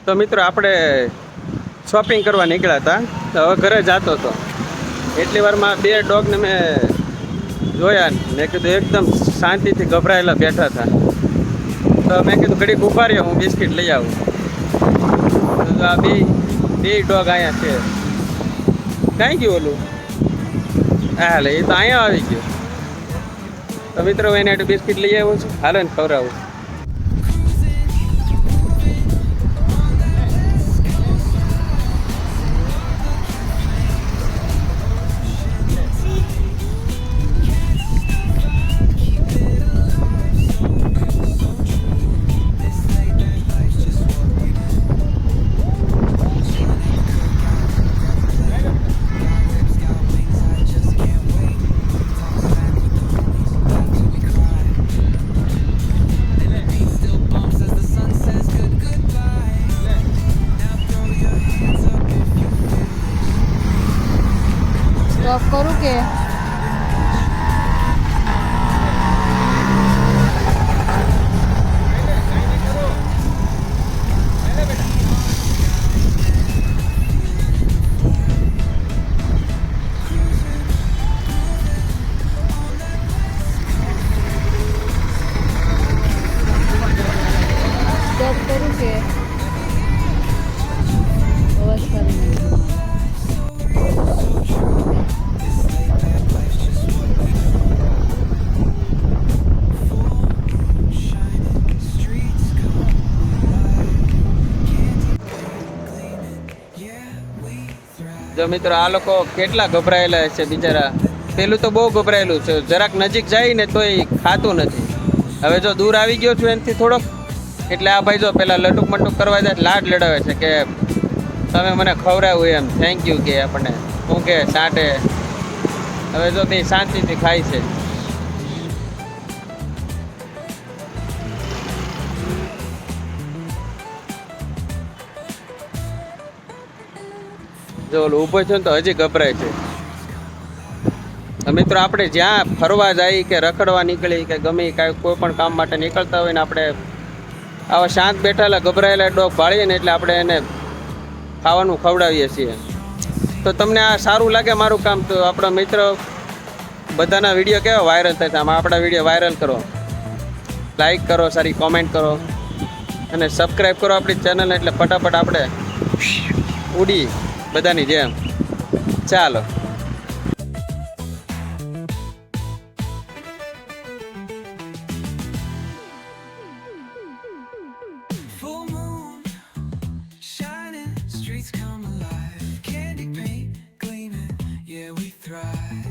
તો મિત્રો આપણે શોપિંગ કરવા નીકળ્યા હતા. તો હવે ઘરે જતો હતો એટલી વારમાં બે ડોગને મેં જોયા. મેં કીધું એકદમ શાંતિથી ગભરાયેલા બેઠા હતા. તો મેં કીધું ઘડીક ઊભા રહ્યો, હું બિસ્કિટ લઈ આવું. તો આ બે ડોગ અહીંયા છે. કાંઈ ગયું ઓલું? હા લે, એ તો અહીંયા આવી ગયું. તો મિત્રો એને બિસ્કિટ લઈ આવ્યો છું, હાલો ને ખવડાવું. સ્ટોપ કરું કે સ્ટોપ કરું કે અવાજ કરી જો મિત્રો આ લોકો કેટલા ગભરાયેલા છે બિચારા. પેલું તો બહુ ગભરાયેલું છે, જરાક નજીક જાય ને તોય ખાતું નથી. હવે જો દૂર આવી ગયો છું એનાથી થોડોક, એટલે આ ભાઈ જો પેલા લટુક મટુક કરવા જાય લાડ લડાવે છે કે તમે મને ખવડાવ્યું એમ, થેન્ક યુ કે આપણને શું કે સાંટે. હવે જો તે શાંતિથી ખાય છે. જો ઓલું ઊભો છે ને તો હજી ગભરાય છે. મિત્રો આપણે જ્યાં ફરવા જાય કે રખડવા નીકળી કે ગમે કોઈ પણ કામ માટે નીકળતા હોય ને આપણે આવા શાંત બેઠેલા ગભરાયેલા ડોગ ભાળીએ ને એટલે આપણે એને ખાવાનું ખવડાવીએ છીએ. તો તમને આ સારું લાગે મારું કામ? તો આપણા મિત્ર બધાના વિડીયો કેવા વાયરલ થાય છે, આમાં આપણા વિડીયો વાયરલ કરો, લાઈક કરો, સારી કોમેન્ટ કરો અને સબસ્ક્રાઈબ કરો આપણી ચેનલ, એટલે ફટાફટ આપણે ઉડી બધાની જેમ. ચાલો. Full moon, shining, streets come alive, candy paint gleaming, yeah we thrive.